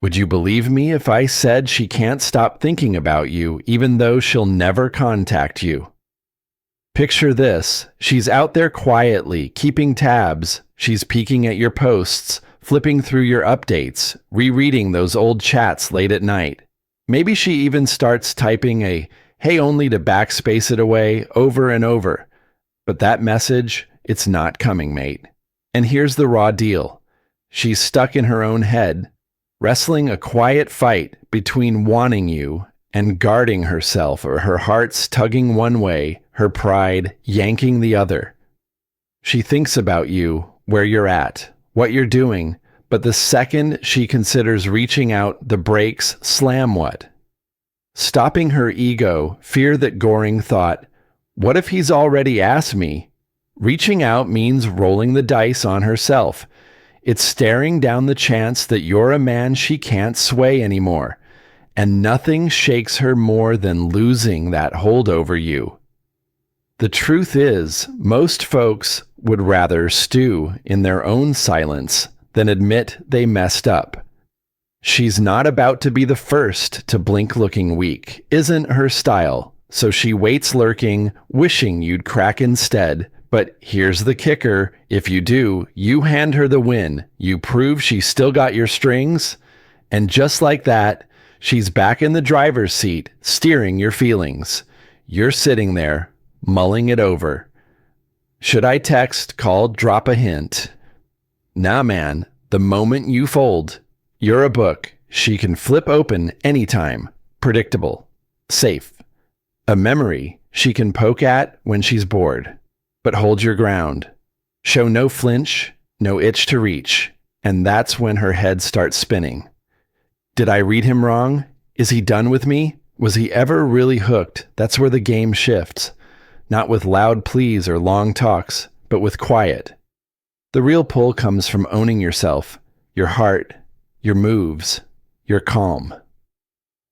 Would you believe me if I said she can't stop thinking about you even though she'll never contact you? Picture this. She's out there quietly, keeping tabs. She's peeking at your posts, flipping through your updates, rereading those old chats late at night. Maybe she even starts typing a "hey" only to backspace it away over and over. But that message, it's not coming, mate. And here's the raw deal. She's stuck in her own head, wrestling a quiet fight between wanting you and guarding herself, or her heart's tugging one way, her pride yanking the other. She thinks about you, where you're at, what you're doing, but the second she considers reaching out, the brakes slam what? Stopping her ego, fear that goring thought, what if he's already asked me? Reaching out means rolling the dice on herself. It's staring down the chance that you're a man she can't sway anymore. And nothing shakes her more than losing that hold over you. The truth is, most folks would rather stew in their own silence than admit they messed up. She's not about to be the first to blink looking weak, isn't her style, so she waits lurking, wishing you'd crack instead. But here's the kicker, if you do, you hand her the win, you prove she's still got your strings, and just like that, she's back in the driver's seat, steering your feelings. You're sitting there, mulling it over. Should I text, call, drop a hint? Nah, man, the moment you fold, you're a book she can flip open anytime. Predictable. Safe. A memory she can poke at when she's bored. But hold your ground. Show no flinch, no itch to reach. And that's when her head starts spinning. Did I read him wrong? Is he done with me? Was he ever really hooked? That's where the game shifts. Not with loud pleas or long talks, but with quiet. The real pull comes from owning yourself, your heart, your moves, your calm.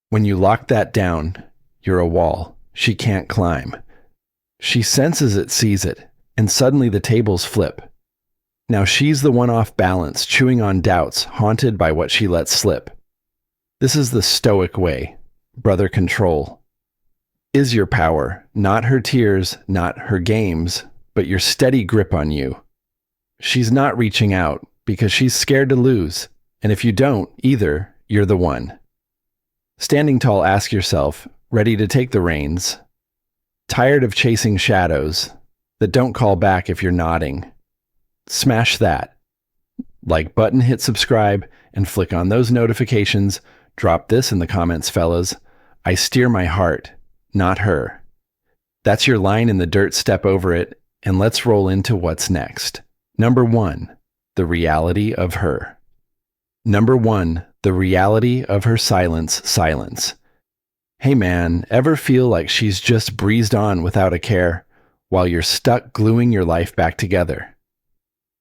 When you lock that down, you're a wall she can't climb. She senses it, sees it, and suddenly the tables flip. Now she's the one off balance, chewing on doubts, haunted by what she lets slip. This is the Stoic way, brother control. Is your power, not her tears, not her games, but your steady grip on you. She's not reaching out because she's scared to lose, and if you don't either, you're the one. Standing tall, ask yourself, ready to take the reins. Tired of chasing shadows that don't call back if you're nodding? Smash that like button, hit subscribe, and flick on those notifications. Drop this in the comments, fellas. I steer my heart, not her. That's your line in the dirt, step over it, and let's roll into what's next. Number 1, the reality of her. Number 1, the reality of her silence. Hey man, ever feel like she's just breezed on without a care, while you're stuck gluing your life back together?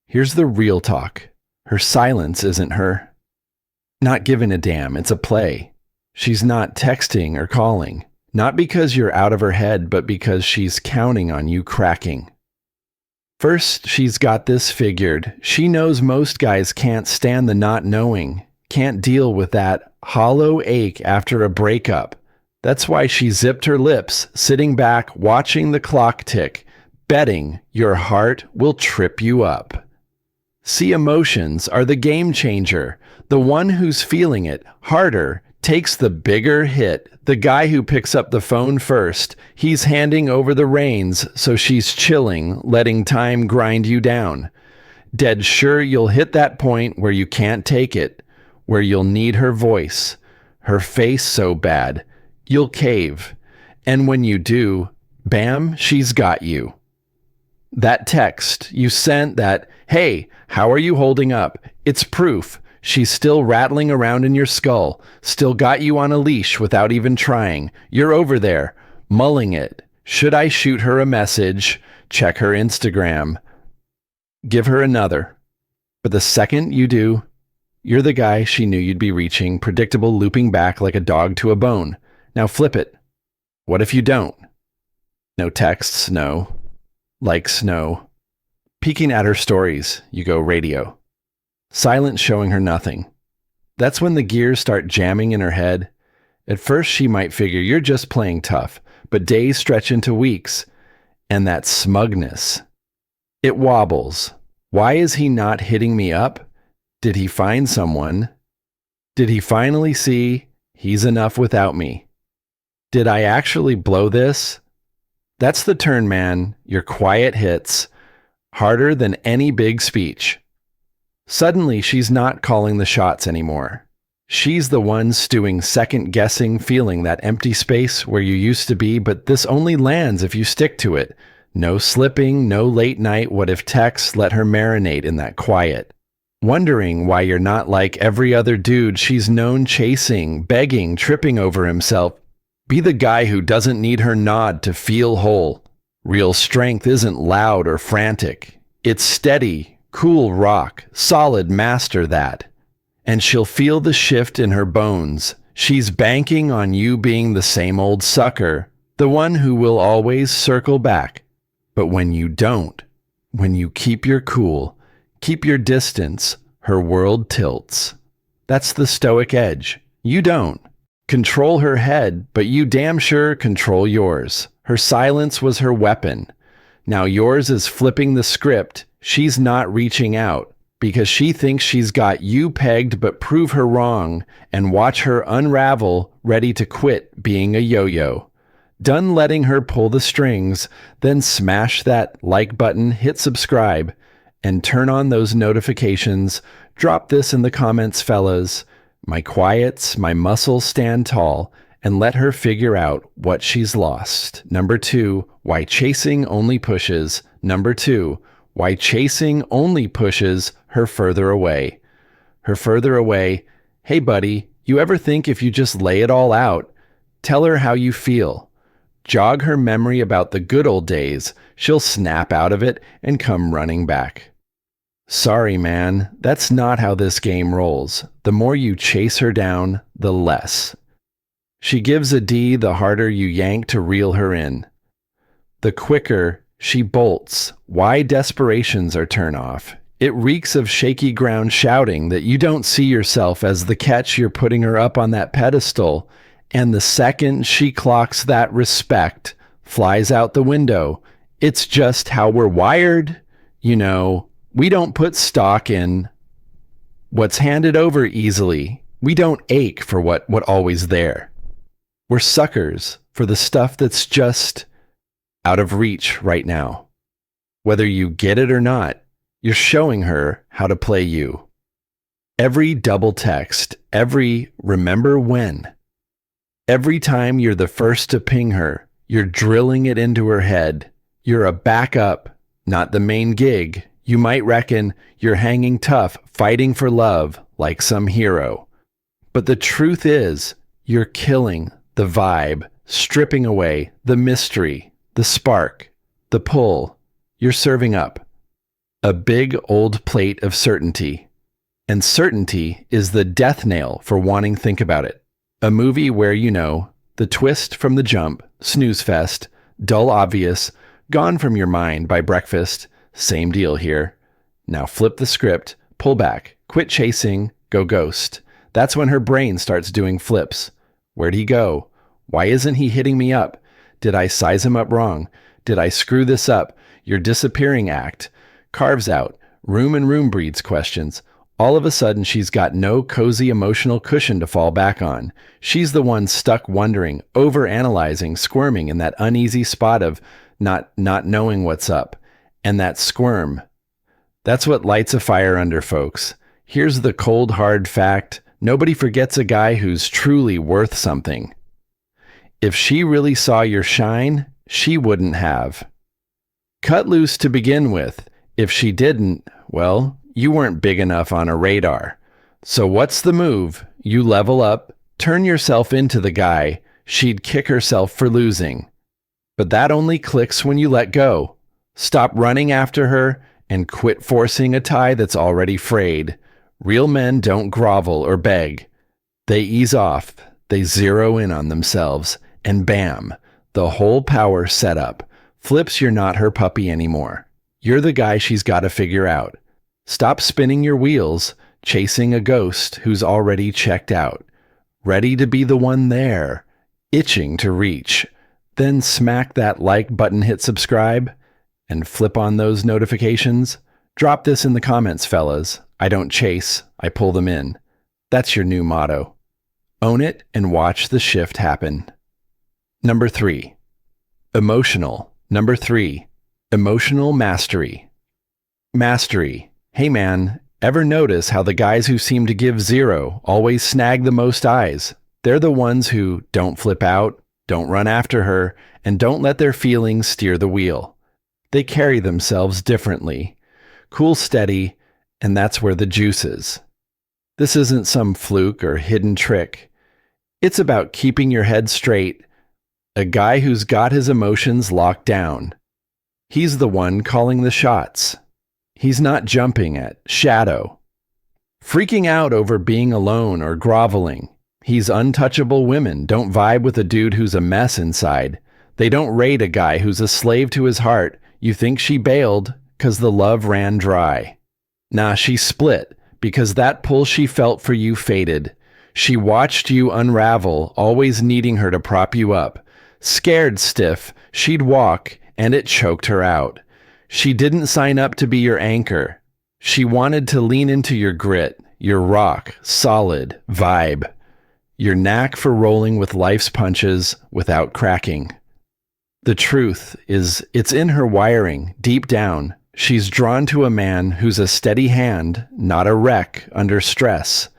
Here's the real talk. Her silence isn't her. Not giving a damn, it's a play. She's not texting or calling, not because you're out of her head, but because she's counting on you cracking. First, she's got this figured. She knows most guys can't stand the not knowing, can't deal with that hollow ache after a breakup. That's why she zipped her lips, sitting back, watching the clock tick, betting your heart will trip you up. See, emotions are the game changer. The one who's feeling it harder takes the bigger hit. The guy who picks up the phone first, he's handing over the reins, so she's chilling, letting time grind you down. Dead sure you'll hit that point where you can't take it, where you'll need her voice, her face so bad. You'll cave, and when you do, bam, she's got you. That text you sent, that, "Hey, how are you holding up?" It's proof. She's still rattling around in your skull, still got you on a leash without even trying. You're over there, mulling it. Should I shoot her a message? Check her Instagram. Give her another. But the second you do, you're the guy she knew you'd be reaching, predictable, looping back like a dog to a bone. Now flip it. What if you don't? No texts, no. Likes, no. Peeking at her stories, you go radio. Silent, showing her nothing. That's when the gears start jamming in her head. At first, she might figure you're just playing tough, but days stretch into weeks, and that smugness. It wobbles. Why is he not hitting me up? Did he find someone? Did he finally see he's enough without me? Did I actually blow this? That's the turn, man. Your quiet hits harder than any big speech. Suddenly, she's not calling the shots anymore. She's the one stewing, second-guessing, feeling that empty space where you used to be, but this only lands if you stick to it. No slipping, no late night what if texts, let her marinate in that quiet. Wondering why you're not like every other dude she's known chasing, begging, tripping over himself. Be the guy who doesn't need her nod to feel whole. Real strength isn't loud or frantic. It's steady, cool rock, solid, master that. And she'll feel the shift in her bones. She's banking on you being the same old sucker, the one who will always circle back. But when you don't, when you keep your cool, keep your distance, her world tilts. That's the Stoic edge. You don't. Control her head, but you damn sure control yours. Her silence was her weapon. Now yours is flipping the script. She's not reaching out because she thinks she's got you pegged, but prove her wrong and watch her unravel, ready to quit being a yo-yo. Done letting her pull the strings, then smash that like button, hit subscribe, and turn on those notifications. Drop this in the comments, fellas. My quiets, my muscles stand tall, and let her figure out what she's lost. Number 2, why chasing only pushes. Number 2, why chasing only pushes her further away. Her further away. Hey, buddy, you ever think if you just lay it all out, tell her how you feel, jog her memory about the good old days, she'll snap out of it and come running back. Sorry, man, that's not how this game rolls. The more you chase her down, the less. She gives a D the harder you yank to reel her in. The quicker she bolts. Why desperation's our turn-off. It reeks of shaky ground shouting that you don't see yourself as the catch. You're putting her up on that pedestal, and the second she clocks that respect, flies out the window. It's just how we're wired. You know, we don't put stock in what's handed over easily. We don't ache for what always there. We're suckers for the stuff that's just out of reach right now. Whether you get it or not, you're showing her how to play you. Every double text, every remember when, every time you're the first to ping her, you're drilling it into her head. You're a backup, not the main gig. You might reckon you're hanging tough, fighting for love like some hero. But the truth is, you're killing the vibe, stripping away the mystery, the spark, the pull. You're serving up a big old plate of certainty. And certainty is the death nail for wanting. Think about it. A movie where, you know, the twist from the jump, snooze fest, dull obvious, gone from your mind by breakfast. Same deal here. Now flip the script, pull back, quit chasing, go ghost. That's when her brain starts doing flips. Where'd he go? Why isn't he hitting me up? Did I size him up wrong? Did I screw this up? Your disappearing act carves out room and room breeds questions. All of a sudden, she's got no cozy emotional cushion to fall back on. She's the one stuck wondering, overanalyzing, squirming in that uneasy spot of not knowing what's up. And that squirm, that's what lights a fire under, folks. Here's the cold, hard fact. Nobody forgets a guy who's truly worth something. If she really saw your shine, she wouldn't have cut loose to begin with. If she didn't, well, you weren't big enough on a radar. So what's the move? You level up, turn yourself into the guy she'd kick herself for losing. But that only clicks when you let go. Stop running after her and quit forcing a tie that's already frayed. Real men don't grovel or beg. They ease off, they zero in on themselves, and bam, the whole power set up. Flips, you're not her puppy anymore. You're the guy she's got to figure out. Stop spinning your wheels. chasing a ghost who's already checked out, ready to be the one there, itching to reach. Then smack that like button, hit subscribe, and flip on those notifications. Drop this in the comments, fellas. I don't chase, I pull them in. That's your new motto. Own it and watch the shift happen. Number 3. Emotional. Number 3. Emotional mastery. Mastery. Hey man, ever notice how the guys who seem to give 0 always snag the most eyes? They're the ones who don't flip out, don't run after her, and don't let their feelings steer the wheel. They carry themselves differently. Cool, steady, and that's where the juice is. This isn't some fluke or hidden trick. It's about keeping your head straight. A guy who's got his emotions locked down. He's the one calling the shots. He's not jumping at shadow, freaking out over being alone or groveling. He's untouchable. Women don't vibe with a dude who's a mess inside. They don't rate a guy who's a slave to his heart. You think she bailed because the love ran dry. Nah, she split because that pull she felt for you faded. She watched you unravel, always needing her to prop you up. Scared stiff, she'd walk, and it choked her out. She didn't sign up to be your anchor. She wanted to lean into your grit, your rock, solid vibe, your knack for rolling with life's punches without cracking. The truth is, it's in her wiring, deep down. She's drawn to a man who's a steady hand, not a wreck under stress.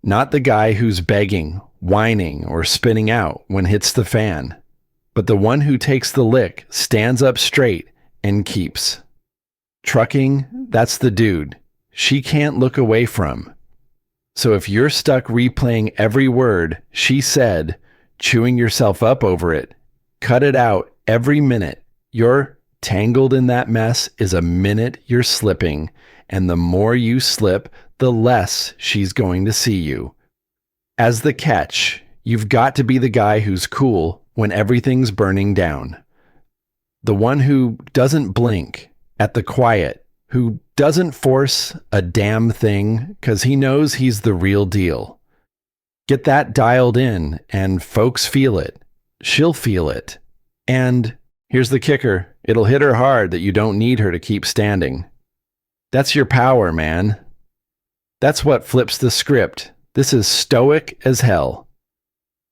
Not the guy who's begging, whining, or spinning out when hits the fan, but the one who takes the lick, stands up straight, and keeps. Trucking, that's the dude she can't look away from. So if you're stuck replaying every word she said, chewing yourself up over it, cut it out every minute. You're tangled in that mess is a minute you're slipping, and the more you slip, the less she's going to see you. As the catch, you've got to be the guy who's cool when everything's burning down. The one who doesn't blink at the quiet, who doesn't force a damn thing because he knows he's the real deal. Get that dialed in and folks feel it. She'll feel it. And here's the kicker. It'll hit her hard that you don't need her to keep standing. That's your power, man. That's what flips the script. This is stoic as hell.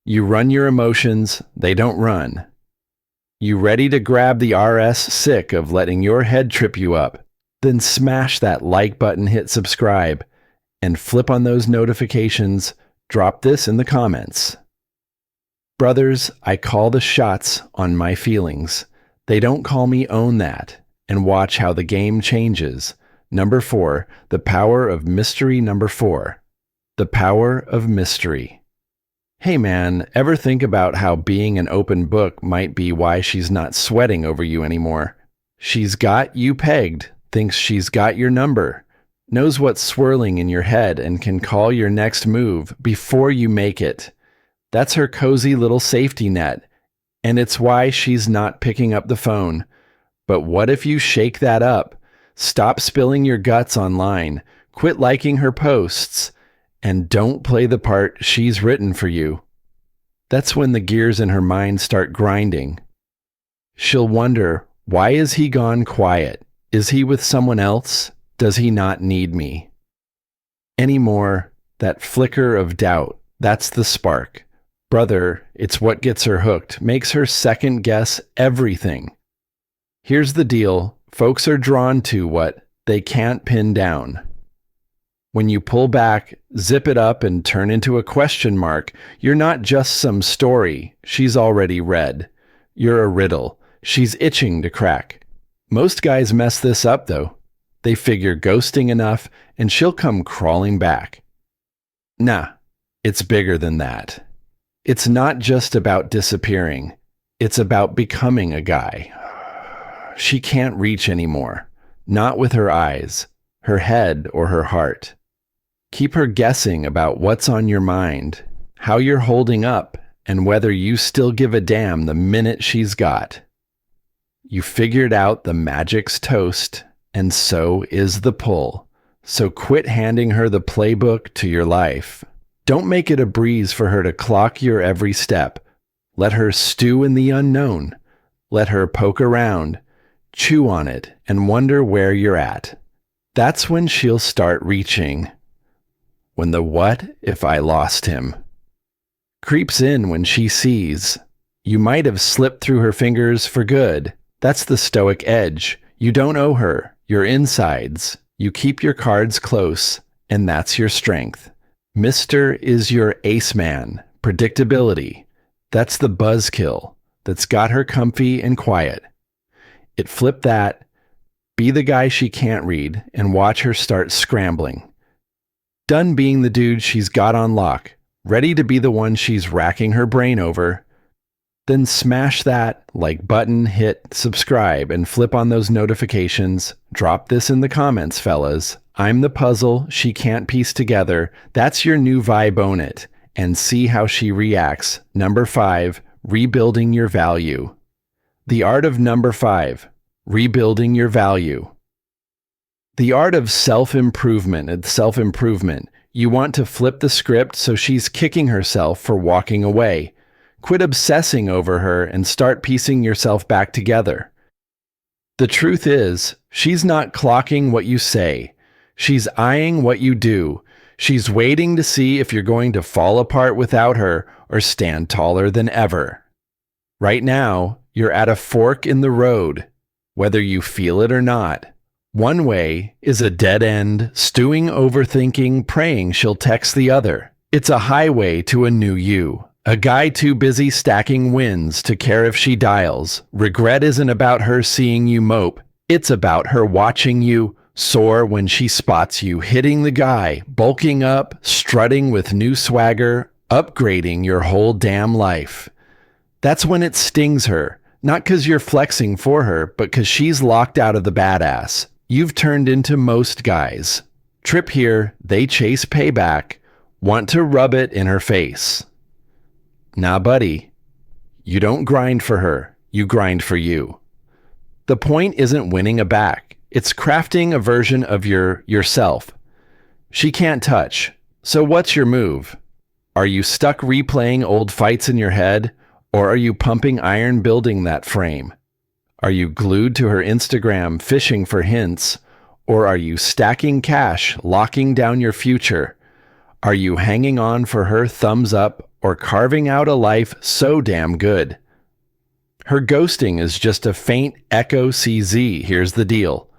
You run your emotions, they don't run. You ready to grab the RS sick of letting your head trip you up? Then smash that like button, hit subscribe, and flip on those notifications. Drop this in the comments. Brothers, I call the shots on my feelings. They don't call me. Own that, and watch how the game changes. Number 4, the power of mystery. Number 4, the power of mystery. Hey man, ever think about how being an open book might be why she's not sweating over you anymore? She's got you pegged, thinks she's got your number, knows what's swirling in your head, and can call your next move before you make it. That's her cozy little safety net, and it's why she's not picking up the phone. But what if you shake that up? Stop spilling your guts online, quit liking her posts, and don't play the part she's written for you. That's when the gears in her mind start grinding. She'll wonder, why is he gone quiet? Is he with someone else? Does he not need me? Anymore, that flicker of doubt, that's the spark. Brother, it's what gets her hooked, makes her second guess everything. Here's the deal, folks are drawn to what they can't pin down. When you pull back, zip it up, and turn into a question mark, you're not just some story she's already read. You're a riddle she's itching to crack. Most guys mess this up, though. They figure ghosting enough, and she'll come crawling back. Nah, it's bigger than that. It's not just about disappearing. It's about becoming a guy she can't reach anymore. Not with her eyes, her head, or her heart. Keep her guessing about what's on your mind, how you're holding up, and whether you still give a damn the minute she's got. You figured out the magic's toast, and so is the pull. So quit handing her the playbook to your life. Don't make it a breeze for her to clock your every step. Let her stew in the unknown. Let her poke around, chew on it, and wonder where you're at. That's when she'll start reaching. When the what if I lost him creeps in when she sees you might have slipped through her fingers for good. That's the Stoic edge. You don't owe her your insides. You keep your cards close, and that's your strength. Mr. is your ace man, predictability. That's the buzzkill that's got her comfy and quiet. It flipped that. Be the guy she can't read and watch her start scrambling. Done being the dude she's got on lock, ready to be the one she's racking her brain over. Then smash that like button, hit subscribe, and flip on those notifications. Drop this in the comments, fellas. I'm the puzzle she can't piece together. That's your new vibe, own it, and see how she reacts. Number 5, rebuilding your value. The art of number 5, rebuilding your value. The art of self-improvement. You want to flip the script so she's kicking herself for walking away. Quit obsessing over her and start piecing yourself back together. The truth is, she's not clocking what you say. She's eyeing what you do. She's waiting to see if you're going to fall apart without her or stand taller than ever. Right now, you're at a fork in the road, whether you feel it or not. One way is a dead end, stewing, overthinking, praying she'll text the other. It's a highway to a new you. A guy too busy stacking wins to care if she dials. Regret isn't about her seeing you mope. It's about her watching you soar when she spots you hitting the guy, bulking up, strutting with new swagger, upgrading your whole damn life. That's when it stings her, not 'cause you're flexing for her, but 'cause she's locked out of the badass you've turned into most guys. Trip here, they chase payback, want to rub it in her face. Nah, buddy, you don't grind for her, you grind for you. The point isn't winning a back, it's crafting a version of yourself she can't touch. So what's your move? Are you stuck replaying old fights in your head, or are you pumping iron building that frame? Are you glued to her Instagram fishing for hints, or are you stacking cash, locking down your future? Are you hanging on for her thumbs up or carving out a life so damn good? Her ghosting is just a faint echo CZ. Here's the deal.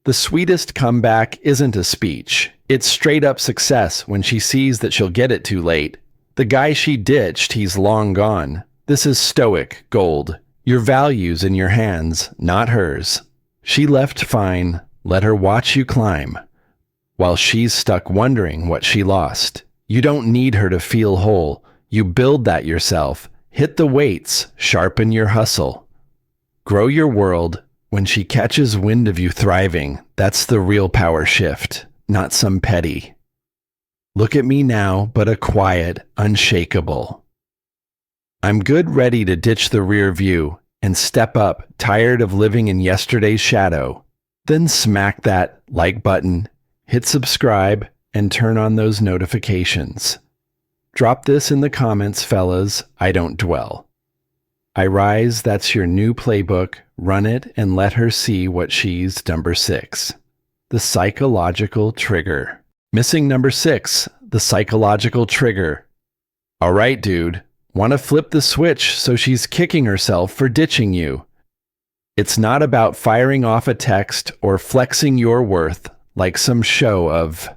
The sweetest comeback isn't a speech. It's straight up success when she sees that she'll get it too late. The guy she ditched, he's long gone. This is Stoic gold. Your value's in your hands, not hers. She left fine. Let her watch you climb, while she's stuck wondering what she lost. You don't need her to feel whole. You build that yourself. Hit the weights, sharpen your hustle. Grow your world. When she catches wind of you thriving, that's the real power shift, not some petty. Look at me now, but a quiet, unshakable. I'm good, ready to ditch the rear view and step up, tired of living in yesterday's shadow. Then smack that like button, hit subscribe, and turn on those notifications. Drop this in the comments, fellas. I don't dwell. I rise, that's your new playbook. Run it and let her see what she's. Number 6. The psychological trigger. Missing number 6, the psychological trigger. All right, dude. Want to flip the switch so she's kicking herself for ditching you. It's not about firing off a text or flexing your worth like some show of.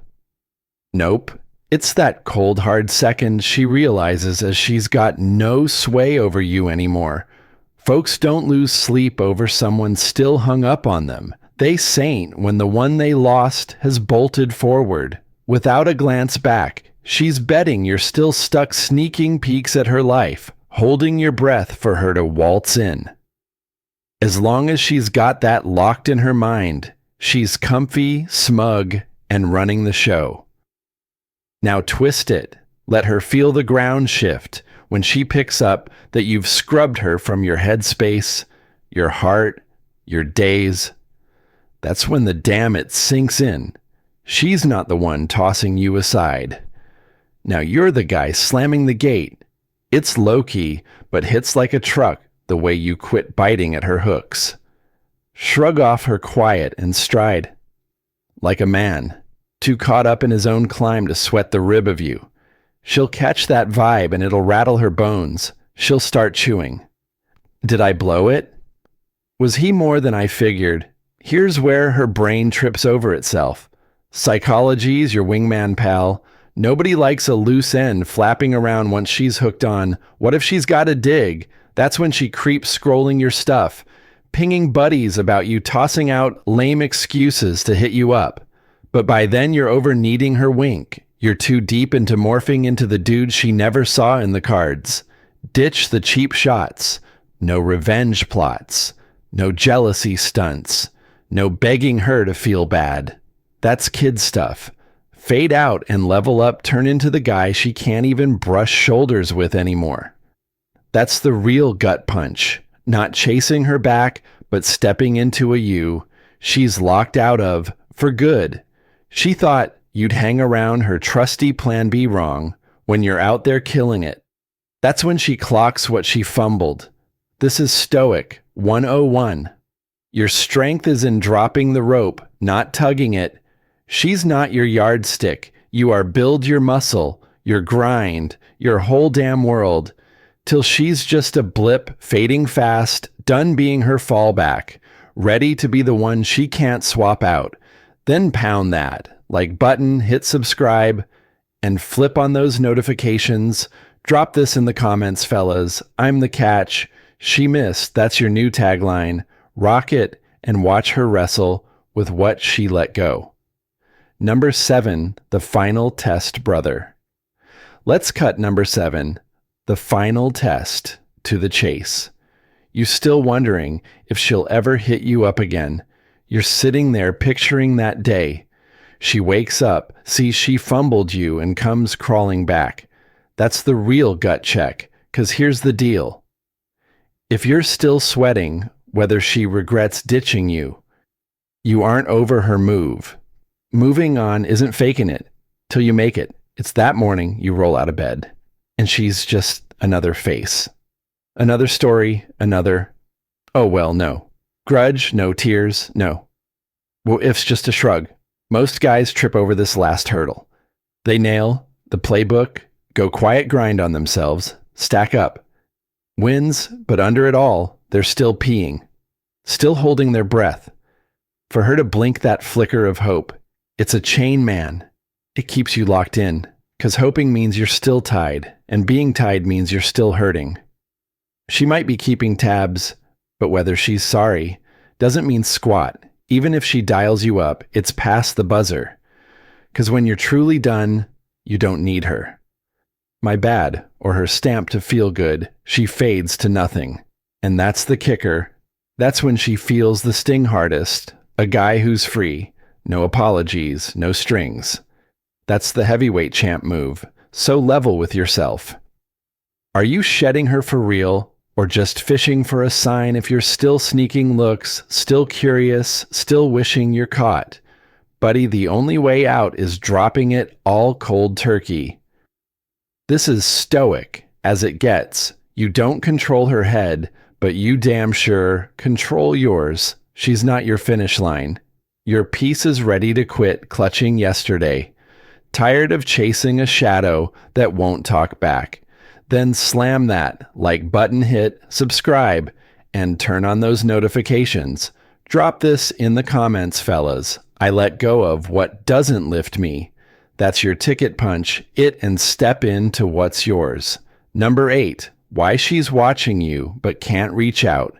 Nope. It's that cold hard second she realizes as she's got no sway over you anymore. Folks don't lose sleep over someone still hung up on them. They saint when the one they lost has bolted forward. Without a glance back, she's betting you're still stuck sneaking peeks at her life, holding your breath for her to waltz in. As long as she's got that locked in her mind, she's comfy, smug, and running the show. Now twist it. Let her feel the ground shift when she picks up that you've scrubbed her from your headspace, your heart, your days. That's when the damn it sinks in. She's not the one tossing you aside. Now you're the guy slamming the gate. It's low-key, but hits like a truck the way you quit biting at her hooks. Shrug off her quiet and stride. Like a man, too caught up in his own climb to sweat the rib of you. She'll catch that vibe and it'll rattle her bones. She'll start chewing. Did I blow it? Was he more than I figured? Here's where her brain trips over itself. Psychology's your wingman pal. Nobody likes a loose end flapping around once she's hooked on. What if she's got a dig? That's when she creeps scrolling your stuff, pinging buddies about you, tossing out lame excuses to hit you up. But by then you're over needing her wink. You're too deep into morphing into the dude she never saw in the cards. Ditch the cheap shots. No revenge plots. No jealousy stunts. No begging her to feel bad. That's kid stuff. Fade out and level up, turn into the guy she can't even brush shoulders with anymore. That's the real gut punch. Not chasing her back, but stepping into a you she's locked out of for good. She thought you'd hang around her trusty plan B wrong when you're out there killing it. That's when she clocks what she fumbled. This is Stoic 101. Your strength is in dropping the rope, not tugging it. She's not your yardstick. You are build your muscle, your grind, your whole damn world, till she's just a blip fading fast, done being her fallback, ready to be the one she can't swap out. Then pound that, like button, hit subscribe, and flip on those notifications. Drop this in the comments, fellas. I'm the catch. She missed. That's your new tagline. Rock it and watch her wrestle with what she let go. Number 7, the final test brother. Let's cut number 7, the final test, to the chase. You still wondering if she'll ever hit you up again. You're sitting there picturing that day. She wakes up, sees she fumbled you, and comes crawling back. That's the real gut check, 'cause here's the deal. If you're still sweating, whether she regrets ditching you, you aren't over her move. Moving on isn't faking it till you make it. It's that morning you roll out of bed, and she's just another face. Another story, another, oh well, no. Grudge, no tears, no. Well, if's just a shrug. Most guys trip over this last hurdle. They nail the playbook, go quiet grind on themselves, stack up. Wins, but under it all, they're still peeing, still holding their breath. For her to blink that flicker of hope, it's a chain, man. It keeps you locked in, 'cause hoping means you're still tied, and being tied means you're still hurting. She might be keeping tabs, but whether she's sorry doesn't mean squat. Even if she dials you up, it's past the buzzer. 'Cause when you're truly done, you don't need her. My bad, or her stamp to feel good, she fades to nothing. And that's the kicker. That's when she feels the sting hardest. A guy who's free. No apologies, no strings. That's the heavyweight champ move. So level with yourself. Are you shedding her for real, or just fishing for a sign if you're still sneaking looks, still curious, still wishing you're caught? Buddy, the only way out is dropping it all cold turkey. This is stoic as it gets. You don't control her head, but you damn sure control yours. She's not your finish line. Your piece is ready to quit clutching yesterday. Tired of chasing a shadow that won't talk back. Then slam that like button, hit subscribe, and turn on those notifications. Drop this in the comments, fellas. I let go of what doesn't lift me. That's your ticket punch, it, and step into what's yours. Number 8, why she's watching you but can't reach out.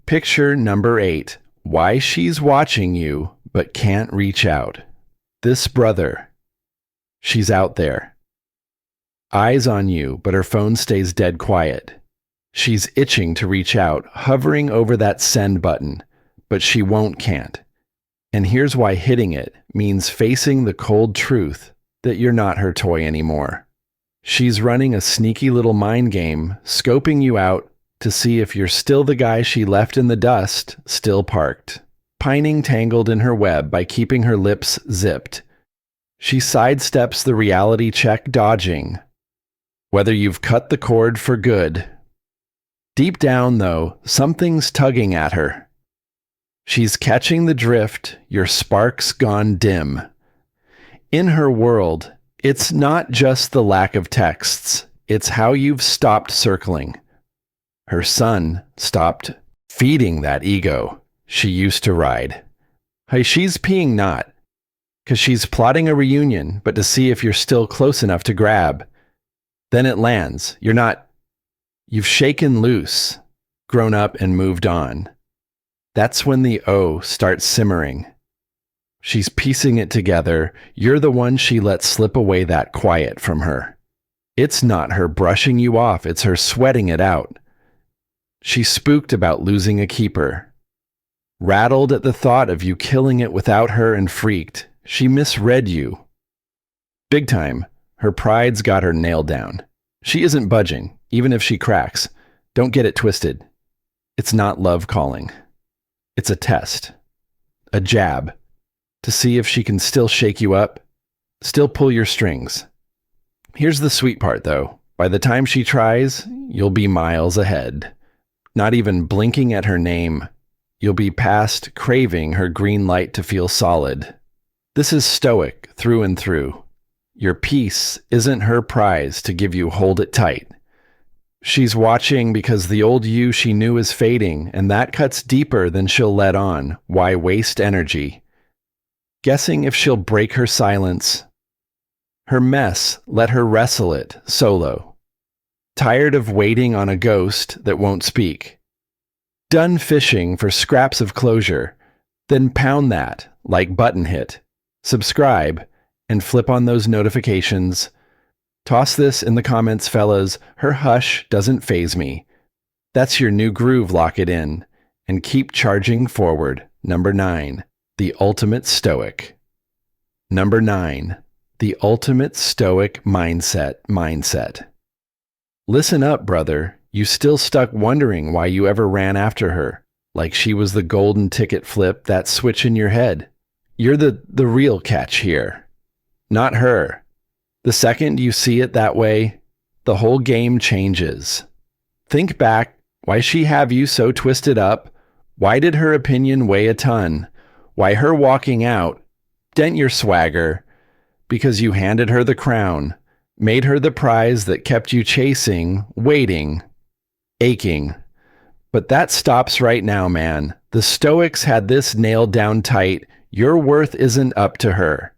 Picture number 8, why she's watching you but can't reach out. This brother. She's out there. Eyes on you, but her phone stays dead quiet. She's itching to reach out, hovering over that send button, but she can't. And here's why hitting it means facing the cold truth that you're not her toy anymore. She's running a sneaky little mind game, scoping you out to see if you're still the guy she left in the dust, still parked, pining tangled in her web by keeping her lips zipped. She sidesteps the reality check, dodging whether you've cut the cord for good. Deep down, though, something's tugging at her. She's catching the drift, your spark's gone dim. In her world, it's not just the lack of texts, it's how you've stopped circling. Her son stopped feeding that ego she used to ride. Hey, she's peeing not, 'cause she's plotting a reunion, but to see if you're still close enough to grab. Then it lands. You're not. You've shaken loose, grown up, and moved on. That's when the O starts simmering. She's piecing it together. You're the one she let slip away that quiet from her. It's not her brushing you off, it's her sweating it out. She's spooked about losing a keeper. Rattled at the thought of you killing it without her and freaked. She misread you. Big time. Her pride's got her nailed down. She isn't budging, even if she cracks. Don't get it twisted. It's not love calling. It's a test. A jab. To see if she can still shake you up, still pull your strings. Here's the sweet part, though. By the time she tries, you'll be miles ahead. Not even blinking at her name. You'll be past craving her green light to feel solid. This is Stoic through and through. Your peace isn't her prize to give you hold it tight. She's watching because the old you she knew is fading, and that cuts deeper than she'll let on. Why waste energy? Guessing if she'll break her silence. Her mess, let her wrestle it solo. Tired of waiting on a ghost that won't speak. Done fishing for scraps of closure, then pound that like button hit. Subscribe and flip on those notifications. Toss this in the comments, fellas. Her hush doesn't faze me. That's your new groove, lock it in. And keep charging forward. Number 9, the ultimate Stoic. Number 9, the ultimate Stoic mindset. Listen up, brother. You still stuck wondering why you ever ran after her, like she was the golden ticket flip, that switch in your head. You're the real catch here. Not her. The second you see it that way, the whole game changes. Think back. Why she have you so twisted up? Why did her opinion weigh a ton? Why her walking out dent your swagger? Because you handed her the crown, made her the prize that kept you chasing, waiting, aching. But that stops right now, man. The Stoics had this nailed down tight. Your worth isn't up to her.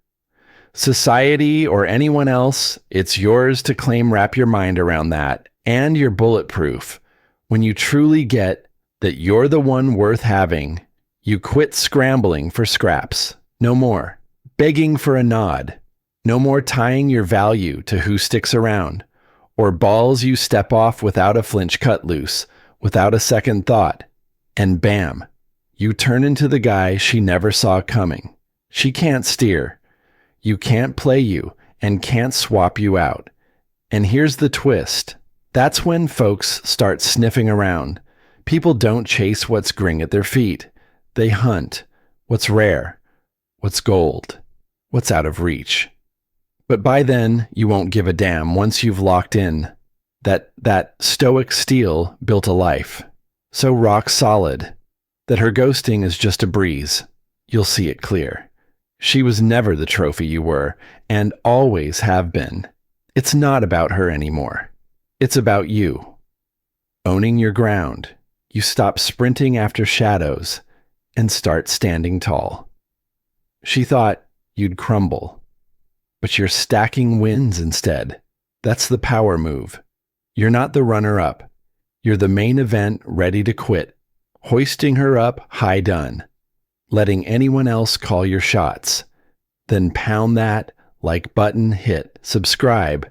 Society or anyone else, it's yours to claim. Wrap your mind around that. And you're bulletproof. When you truly get that you're the one worth having, you quit scrambling for scraps. No more. Begging for a nod. No more tying your value to who sticks around. Or balls you step off without a flinch cut loose, without a second thought. And bam, you turn into the guy she never saw coming. She can't steer. You can't play you and can't swap you out. And here's the twist. That's when folks start sniffing around. People don't chase what's green at their feet. They hunt what's rare, what's gold, what's out of reach. But by then, you won't give a damn once you've locked in. That Stoic steel built a life. So rock solid that her ghosting is just a breeze. You'll see it clear. She was never the trophy you were, and always have been. It's not about her anymore. It's about you. Owning your ground. You stop sprinting after shadows and start standing tall. She thought you'd crumble, but you're stacking wins instead. That's the power move. You're not the runner-up. You're the main event ready to quit, hoisting her up high done. Letting anyone else call your shots. Then pound that like button hit, subscribe,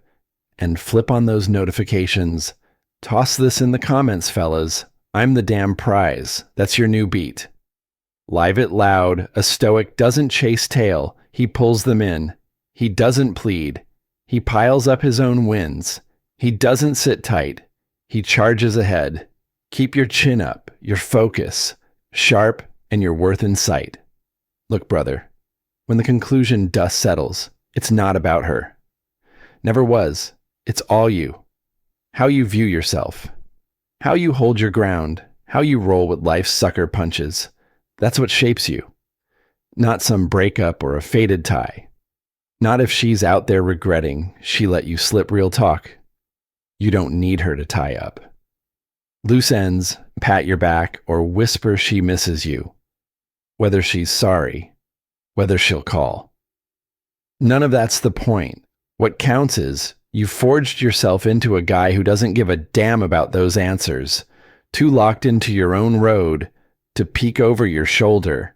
and flip on those notifications. Toss this in the comments, fellas. I'm the damn prize. That's your new beat. Live it loud. A Stoic doesn't chase tail. He pulls them in. He doesn't plead. He piles up his own wins. He doesn't sit tight. He charges ahead. Keep your chin up, your focus sharp, and your worth in sight. Look, brother, when the conclusion dust settles, It's not about her. Never was. It's all you. How you view yourself. How you hold your ground. How you roll with life's sucker punches. That's what shapes you. Not some breakup or a faded tie. Not if she's out there regretting she let you slip. Real talk. You don't need her to tie up. Loose ends, pat your back, or whisper she misses you. Whether she's sorry, whether she'll call. None of that's the point. What counts is you forged yourself into a guy who doesn't give a damn about those answers, too locked into your own road to peek over your shoulder.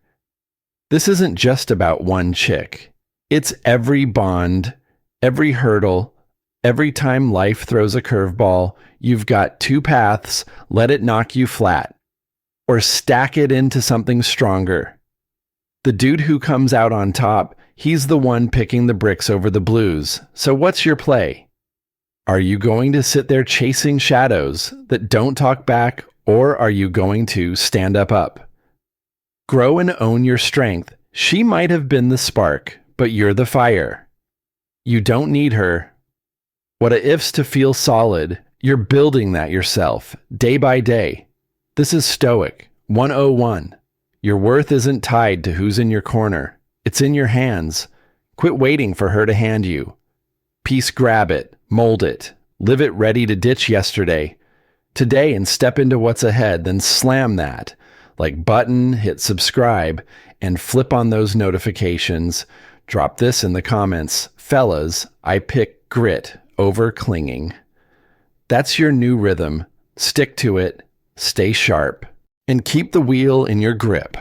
This isn't just about one chick. It's every bond, every hurdle, every time life throws a curveball. You've got two paths. Let it knock you flat, or stack it into something stronger. The dude who comes out on top, he's the one picking the bricks over the blues. So what's your play? Are you going to sit there chasing shadows that don't talk back, or are you going to stand up? Grow and own your strength. She might have been the spark, but you're the fire. You don't need her. What a ifs to feel solid. You're building that yourself, day by day. This is Stoic 101. Your worth isn't tied to who's in your corner. It's in your hands. Quit waiting for her to hand you. Peace, grab it, mold it, live it ready to ditch yesterday, today, and step into what's ahead, then slam that. Like button, hit subscribe, and flip on those notifications. Drop this in the comments. Fellas, I pick grit over clinging. That's your new rhythm. Stick to it, stay sharp, and keep the wheel in your grip.